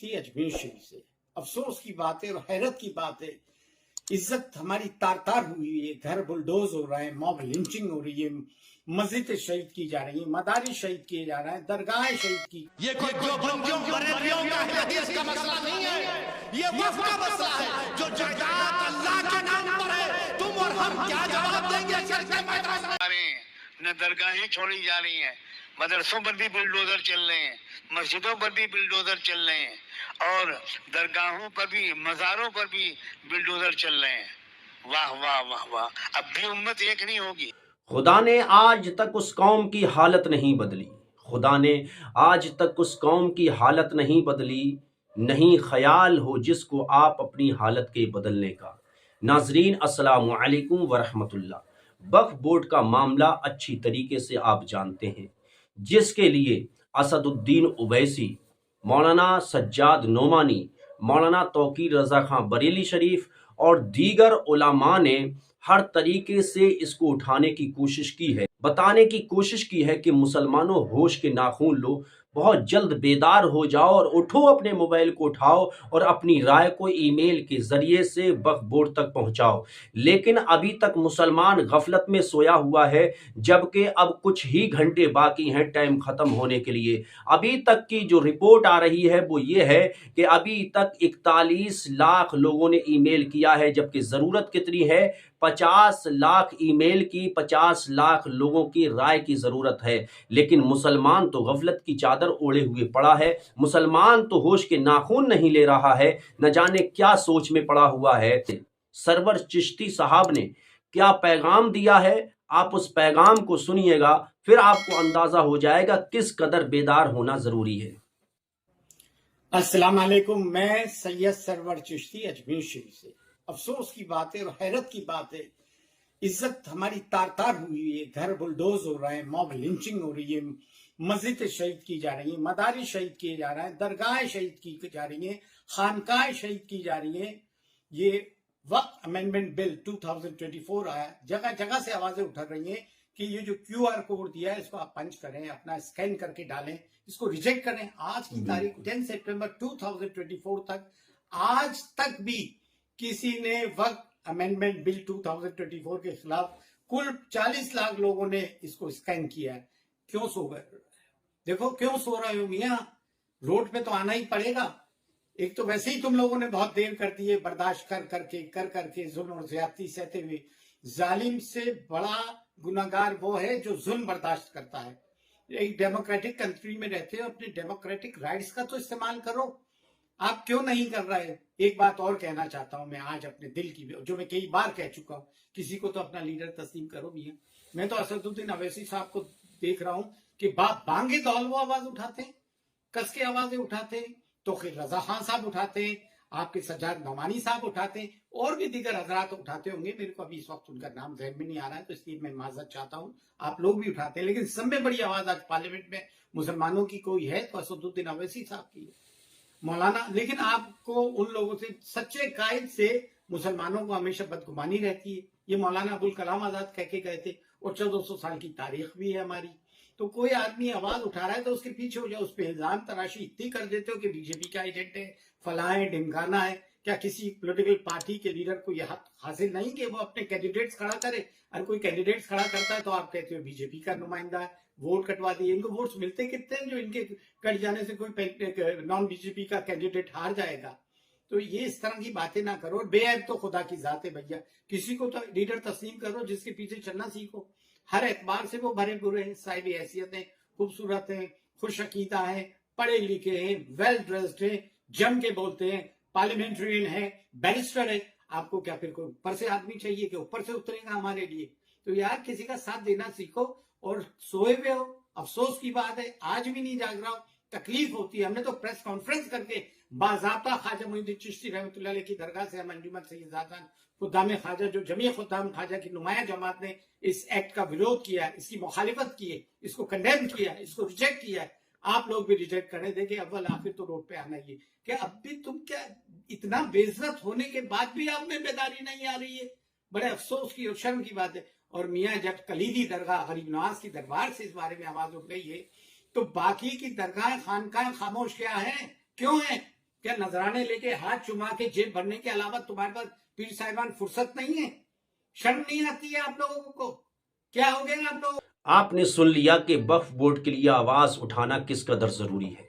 थी अजमेर शरीफ से। अफसोस की बात है और हैरत की बात है, इज्जत हमारी तार तार हुई है, घर बुलडोज हो रहे हैं, मॉब लिंचिंग हो रही है, मस्जिद शहीद की जा रही है, मदारिस शहीद किए जा रहे हैं, दरगाह शहीद की। ये कोई देवबंदियों बरेलियों का हदीस का मसला नहीं है, ये वक्फ का मसला है। जो जायदाद अल्लाह के नाम पर है, तुम और हम क्या जवाब देंगे चल के मैदान में? न दरगाहें छोड़ी जा रही हैं, मदरसों पर भी बुलडोजर चल रहे हैं, मस्जिदों पर भी बुलडोजर चल रहे हैं, और दरगाहों पर भी, मज़ारों पर भी बुलडोजर चल रहे हैं। वाह वाह वाह वाह, अब भी उम्मत एक नहीं होगी। खुदा ने आज तक उस कौम की हालत नहीं बदली, खुदा ने आज तक उस कौम की हालत नहीं बदली, नहीं ख्याल हो जिसको आप अपनी हालत के बदलने का। नाजरीन अस्सलामु अलैकुम वरहमतुल्लाह। वक्फ बोर्ड का मामला अच्छी तरीके से आप जानते हैं, जिसके लिए असदुद्दीन उवैसी, मौलाना सज्जाद नोमानी, मौलाना तौकीर रज़ा खां बरेली शरीफ और दीगर उलमा ने हर तरीके से इसको उठाने की कोशिश की है, बताने की कोशिश की है कि मुसलमानों होश के नाखून लो, बहुत जल्द बेदार हो जाओ और उठो, अपने मोबाइल को उठाओ और अपनी राय को ईमेल के जरिए से वक्फ बोर्ड तक पहुंचाओ। लेकिन अभी तक मुसलमान गफलत में सोया हुआ है, जबकि अब कुछ ही घंटे बाकी हैं टाइम खत्म होने के लिए। अभी तक की जो रिपोर्ट आ रही है वो ये है कि अभी तक 41 लाख लोगों ने ईमेल किया है, जबकि जरूरत कितनी है? 50 लाख ईमेल की, 50 लाख लोगों की राय की जरूरत है। लेकिन मुसलमान तो गफलत की चादर ओढ़े हुए पड़ा है, मुसलमान तो होश के नाखून नहीं ले रहा है, न जाने क्या सोच में पड़ा हुआ है। सरवर चिश्ती साहब ने क्या पैगाम दिया है, आप उस पैगाम को सुनिएगा, फिर आपको अंदाजा हो जाएगा किस कदर बेदार होना जरूरी है। अस्सलाम वालेकुम, मैं सैयद सरवर चिश्ती अजमेर शरीफ से। अफसोस की बात है और हैरत की बात है, इज्जत हमारी तार तार हुई है, घर बुलडोज हो रहे हैं, मॉब लिंचिंग हो रही है, मस्जिद शहीद की जा रही है, मदारिस शहीद किए जा रहे हैं, दरगाह शहीद की जा रही हैं, खानकाह शहीद की जा रही हैं। ये वक्फ अमेंडमेंट बिल 2024 आया, जगह जगह से आवाजें उठ रही हैं कि ये जो QR कोड दिया है इसको आप पंच करें, अपना स्कैन करके डालें, इसको रिजेक्ट करें। आज की तारीख 10 सितंबर 2024 तक, आज तक भी किसी ने वक्फ अमेंडमेंट बिल 2024 के खिलाफ कुल 40 लाख लोगों ने इसको स्कैन किया है। क्यों सो गए? देखो क्यों सो रहे हो मियां, रोड पे तो आना ही पड़ेगा। एक तो वैसे ही तुम लोगों ने बहुत देर कर दी है, बर्दाश्त कर करके जुल्म और ज्यादती सहते हुए। जालिम से बड़ा गुनाहगार वो है जो जुल्म बर्दाश्त करता है। एक डेमोक्रेटिक कंट्री में रहते हो, अपने डेमोक्रेटिक राइट्स का तो इस्तेमाल करो। आप क्यों नहीं कर रहे? एक बात और कहना चाहता हूं मैं आज अपने दिल की, जो मैं कई बार कह चुका हूं, किसी को तो अपना लीडर तस्लीम करो मियां। मैं तो असदुद्दीन अवैसी साहब को देख रहा हूं कि बाप बांगे दौल वो आवाज उठाते हैं, कस के आवाजें उठाते हैं, तौकीर रज़ा खान साहब उठाते हैं, आपके सज्जाद नोमानी साहब उठाते हैं, और भी दीगर हजरात उठाते होंगे। मेरे को अभी इस वक्त उनका नाम ज़हन में नहीं आ रहा है, तो इसलिए मैं माजरत चाहता हूं। आप लोग भी उठाते हैं, लेकिन सब में बड़ी आवाज आज पार्लियामेंट में मुसलमानों की कोई है तो असदुद्दीन अवैसी साहब की है, मौलाना। लेकिन आपको उन लोगों से, सच्चे कायद से मुसलमानों को हमेशा बदगुमानी रहती है। ये मौलाना अबुल कलाम आजाद कह के गए थे, और 1400 साल की तारीख भी है हमारी। तो कोई आदमी आवाज उठा रहा है तो उसके पीछे हो जाओ, उस पर इल्जाम तराशी इतनी कर देते हो कि बीजेपी का एजेंट है, फलां है, ढिमकाना है। क्या किसी पॉलिटिकल पार्टी के लीडर को यह हक हासिल नहीं कि वो अपने कैंडिडेट्स खड़ा करे? अगर कोई कैंडिडेट्स खड़ा करता है तो आप कहते हो बीजेपी का नुमाइंदा है, वोट कटवा दिए। इनको वोट्स मिलते कितने हैं जो इनके कट जाने से कोई नॉन बीजेपी का कैंडिडेट हार जाएगा? तो ये इस तरह की बातें ना करो। बेऐब तो खुदा की जात है भैया, किसी को तो लीडर तस्लीम करो जिसके पीछे चलना सीखो। हर एतबार से वो भरे बुरे हैं, साहिब हैसियत हैं, खूबसूरत हैं, खुश अकीदा हैं, पढ़े लिखे हैं, वेल ड्रेस्ड हैं, जम के बोलते हैं, पार्लियामेंट्रियन है, बैरिस्टर है। आपको क्या फिर कोई ऊपर से आदमी चाहिए कि ऊपर से उतरेगा हमारे लिए? तो यार किसी का साथ देना सीखो। और सोए हुए हो, अफसोस की बात है आज भी नहीं जाग रहा हो, तकलीफ होती है। हमने तो प्रेस कॉन्फ्रेंस करके बाज़ाब्ता ख्वाजा मोइनुद्दीन चिश्ती रहमतुल्लाह अलैह की दरगाह से हम अंजुमन सैयद ज़ादान खुद्दाम ख्वाजा, जो जमीयत खुद्दाम ख्वाजा की नुमाया जमात ने इस एक्ट का विरोध किया है, इसकी मुखालिफत की है, इसको कंडेम किया है, इसको रिजेक्ट किया है, आप लोग भी रिजेक्ट करें। देखिए अव्वल आखिर तो रोड पे आना ही है। क्या अब भी तुम, क्या इतना बेइज्जत होने के बाद भी आप में बेदारी नहीं आ रही है? बड़े अफसोस की और शर्म की बात है। और मियाँ जब कलीदी दरगाह गरीब नवाज की दरबार से इस बारे में आवाज उठ गई है, तो बाकी की दरगाह खानकाह खामोश क्या है? क्यों है? क्या नजराने लेके हाथ चुमा के जेब भरने के अलावा तुम्हारे पास पीर साहिबान फुर्सत नहीं है? शर्म नहीं आती है आप लोगों को? क्या हो गया आप लोग? आपने सुन लिया कि वक्फ बोर्ड के लिए आवाज उठाना किस कदर जरूरी है,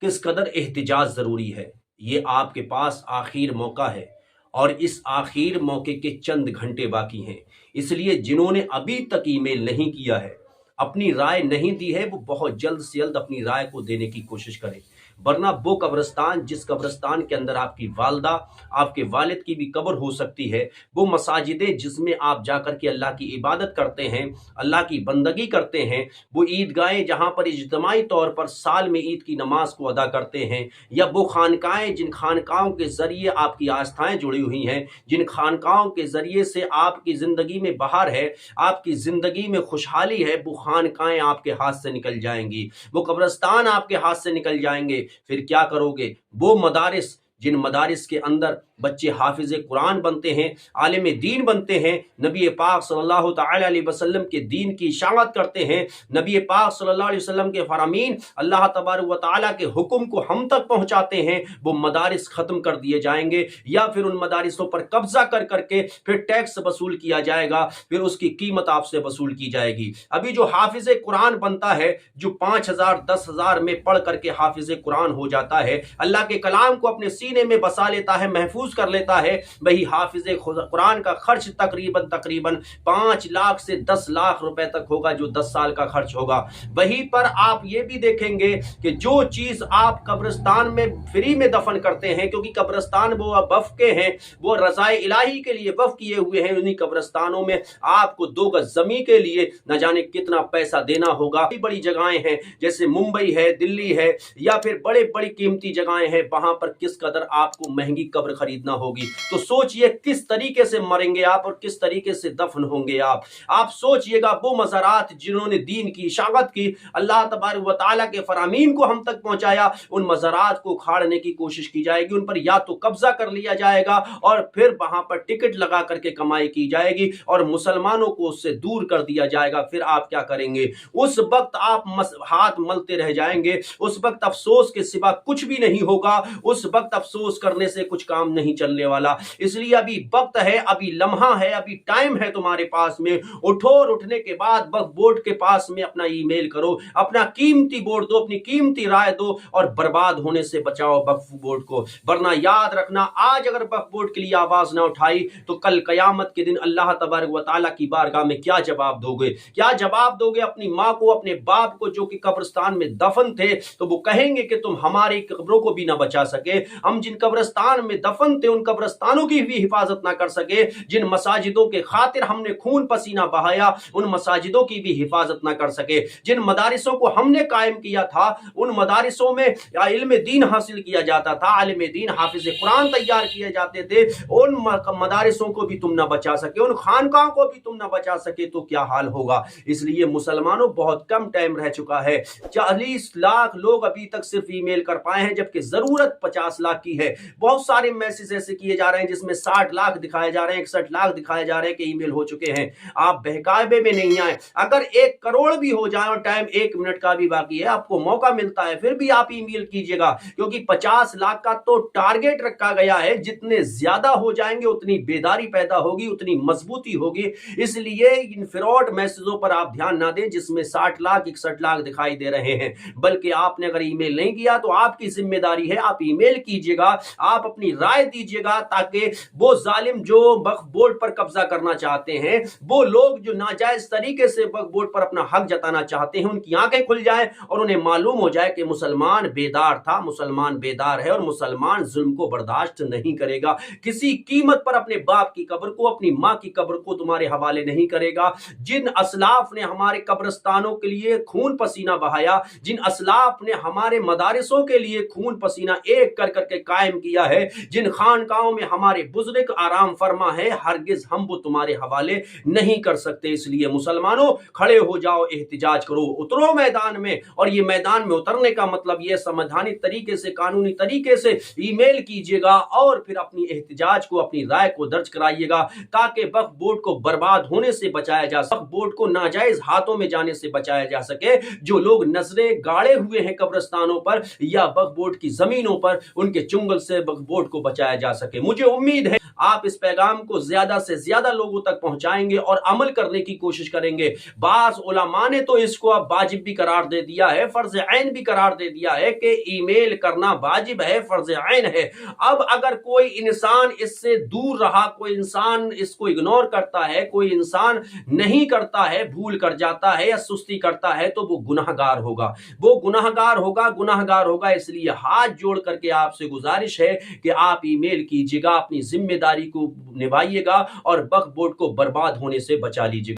किस कदर एहतिजाज जरूरी है। ये आपके पास आखिर मौका है और इस आखिर मौके के चंद घंटे बाकी हैं। इसलिए जिन्होंने अभी तक ईमेल नहीं किया है, अपनी राय नहीं दी है, वो बहुत जल्द से जल्द अपनी राय को देने की कोशिश करें। वरना वो कब्रिस्तान, जिस कब्रिस्तान के अंदर आपकी वालदा, आपके वालिद की भी कब्र हो सकती है, वो मसाजिदें जिसमें आप जाकर के अल्लाह की इबादत करते हैं, अल्लाह की बंदगी करते हैं, वो ईदगाहें जहाँ पर इज्तिमाई तौर पर साल में ईद की नमाज को अदा करते हैं, या वो खानकाएँ जिन खानकाओं के ज़रिए आपकी आस्थाएँ जुड़ी हुई हैं, जिन खानकाओं के ज़रिए से आपकी ज़िंदगी में बहार है, आपकी ज़िंदगी में खुशहाली है, वो खानकाएँ आपके हाथ से निकल जाएंगी, वो कब्रिस्तान आपके हाथ से निकल जाएंगे। फिर क्या करोगे? वो मदारिस, जिन मदारिस के अंदर बच्चे हाफिज कुरान बनते हैं, आलिम दीन बनते हैं, नबी पाक सल्लल्लाहु ताला अलैहि वसल्लम के दीन की इशाअत करते हैं, नबी पाक सल्लल्लाहु अलैहि वसल्लम के फरामीन, अल्लाह तबारक व तआला के हुक्म को हम तक पहुंचाते हैं, वो मदारिस ख़त्म कर दिए जाएंगे, या फिर उन मदारिसों पर कब्जा कर करके फिर टैक्स वसूल किया जाएगा, फिर उसकी कीमत आपसे वसूल की जाएगी। अभी जो हाफिज कुरान बनता है, जो 5,000 10,000 में पढ़ करके हाफिज कुरान हो जाता है, अल्लाह के कलाम को अपने सीने में बसा लेता है, महफूज कर लेता है, वही हाफिज कुरान का खर्च तकरीबन 5 लाख से 10 लाख रुपए तक होगा, जो 10 साल का खर्च होगा। वहीं पर आप ये भी देखेंगे कि जो चीज आप कब्रिस्तान में फ्री में दफन करते हैं, क्योंकि कब्रिस्तान वो वक्फ के हैं, वो रज़ाए इलाही के लिए वक्फ किए हुए हैं, उन्हीं कब्रिस्तानों में आपको 2 गज जमीन के लिए न जाने कितना पैसा देना होगा। बड़ी बड़ी जगहें हैं, जैसे मुंबई है, दिल्ली है, या फिर बड़े बड़ी कीमती जगहें हैं, वहां पर किस कदर आपको महंगी कब्र खरीदना होगी। तो सोचिए किस तरीके से मरेंगे आप और किस तरीके से दफन होंगे आप सोचिएगा। वो मज़ारात जिन्होंने दीन की इशाअत की, अल्लाह तबारक व तआला के फरामीन को हम तक पहुंचाया, उन मज़ारात को उखाड़ने की कोशिश की जाएगी, उन पर या तो कब्जा कर लिया जाएगा और फिर वहां पर टिकट लगा करके कमाई की जाएगी और मुसलमानों को उससे दूर कर दिया जाएगा। फिर आप क्या करेंगे? उस वक्त आप हाथ मलते रह जाएंगे, उस वक्त अफसोस के सिवा कुछ भी नहीं होगा, उस वक्त अफसोस करने से कुछ काम नहीं चलने वाला। इसलिए अभी वक्त है, अभी लम्हा है, अभी टाइम है तुम्हारे पास में। उठो और उठने के बाद वक्फ बोर्ड के पास में अपना ईमेल करो, अपना कीमती वोट दो, अपनी कीमती राय दो और बर्बाद होने से बचाओ वक्फ बोर्ड को। वरना याद रखना, आज अगर वक्फ बोर्ड के लिए आवाज ना उठाई तो कल कयामत के दिन अल्लाह तबारक व तआला की बारगाह में क्या जवाब दोगे? क्या जवाब दोगे अपनी माँ को, अपने बाप को, जो कि कब्रिस्तान में दफन थे? तो वो कहेंगे कि तुम हमारी कब्रों को भी ना बचा सके, हम जिन कब्रिस्तान में दफन थे उन कब्रिस्तानों की भी हिफाजत ना कर सके, जिन मसाजिदों के खातिर हमने खून पसीना बहाया उन मसाजिदों की भी हिफाजत ना कर सके, जिन मदारिसों को हमने कायम किया था उन मदारिसों में इल्म दीन हासिल किया जाता था, आलिम दीन हाफिज कुरान तैयार किए जाते थे, उन मदारिसों को भी तुम ना बचा सके, उन खानकाओं को भी तुम ना बचा सके, तो क्या हाल होगा? इसलिए मुसलमानों, बहुत कम टाइम रह चुका है। 40 लाख लोग अभी तक सिर्फ ईमेल कर पाए हैं, जबकि जरूरत 50 लाख की है। बहुत सारे मैसेज ऐसे किए जा रहे हैं जिसमें 60 लाख दिखाए जा रहे हैं, 61 लाख दिखाए जा रहे हैं कि ईमेल हो चुके हैं। आप बहकावे में नहीं आए। अगर 1 करोड़ भी हो जाए और टाइम 1 मिनट का भी बाकी है, आपको मौका मिलता है, फिर भी आप ईमेल कीजिएगा, क्योंकि 50 लाख का तो टारगेट रखा गया है। जितने ज्यादा हो जाएंगे उतनी बेदारी पैदा होगी, उतनी मजबूती होगी। इसलिए इन फ्रॉड मैसेजों पर आप ध्यान ना दें जिसमें 60 लाख 61 लाख दिखाई दे रहे हैं, बल्कि आपने अगर ईमेल नहीं किया तो आपकी जिम्मेदारी है, आप ईमेल कीजिएगा, आप अपनी राय दीजिएगा, ताकि वो जालिम जो वक्फ बोर्ड पर कब्जा करना चाहते हैं, वो लोग जो नाजायज तरीके से वक्फ बोर्ड पर अपना हक जताना चाहते हैं, उनकी आंखें खुल जाए और उन्हें मालूम हो जाए कि मुसलमान बेदार था, मुसलमान बेदार है और मुसलमान जुल्म को बर्दाश्त नहीं करेगा। किसी कीमत पर अपने बाप की कब्र को, अपनी माँ की कब्र को तुम्हारे हवाले नहीं करेगा। जिन असलाफ ने हमारे कब्रिस्तानों के लिए खून पसीना बहाया, जिन असलाफ ने हमारे मदारिसों के लिए खून पसीना एक कर करके कायम किया है, जिन खानकाओं में हमारे बुजुर्ग आराम फरमा है, हरगिज हम वो तुम्हारे हवाले नहीं कर सकते। इसलिए मुसलमानों, खड़े हो जाओ, एहतिजाज करो, उतरो मैदान में। और ये मैदान में उतरने का मतलब ये संवैधानिक तरीके से, कानूनी तरीके से ईमेल कीजिएगा और फिर अपनी एहतिजाज को, अपनी राय को दर्ज कराइएगा, ताकि वक्फ बोर्ड को बर्बाद होने से बचाया जा सके, वक्फ बोर्ड को नाजायज हाथों में जाने से बचाया जा सके। जो लोग नजरें गाड़े हुए हैं कब्रिस्तानों पर या वक्फ बोर्ड की जमीनों पर, उनके چنگل سے وقف بورڈ کو بچایا جا سکے۔ مجھے امید ہے آپ اس پیغام کو زیادہ سے زیادہ لوگوں تک پہنچائیں گے اور عمل کرنے کی کوشش کریں گے۔ بعض علماء نے تو اس کو اب واجب بھی قرار دے دیا ہے، فرض عین بھی قرار دے دیا ہے کہ ای میل کرنا واجب ہے، فرض عین ہے۔ اب اگر کوئی انسان اس سے دور رہا، کوئی انسان اس کو اگنور کرتا ہے، کوئی انسان نہیں کرتا ہے، بھول کر جاتا ہے یا سستی کرتا ہے، تو وہ گناہگار ہوگا، وہ گناہگار ہوگا، گناہگار ہوگا۔ اس لیے ہاتھ جوڑ کر کے آپ سے گزارش ہے کہ آپ ای میل کیجیے گا، اپنی ذمہ داری کو نبھائیے گا اور وقف بورڈ کو برباد ہونے سے بچا لیجیے گا۔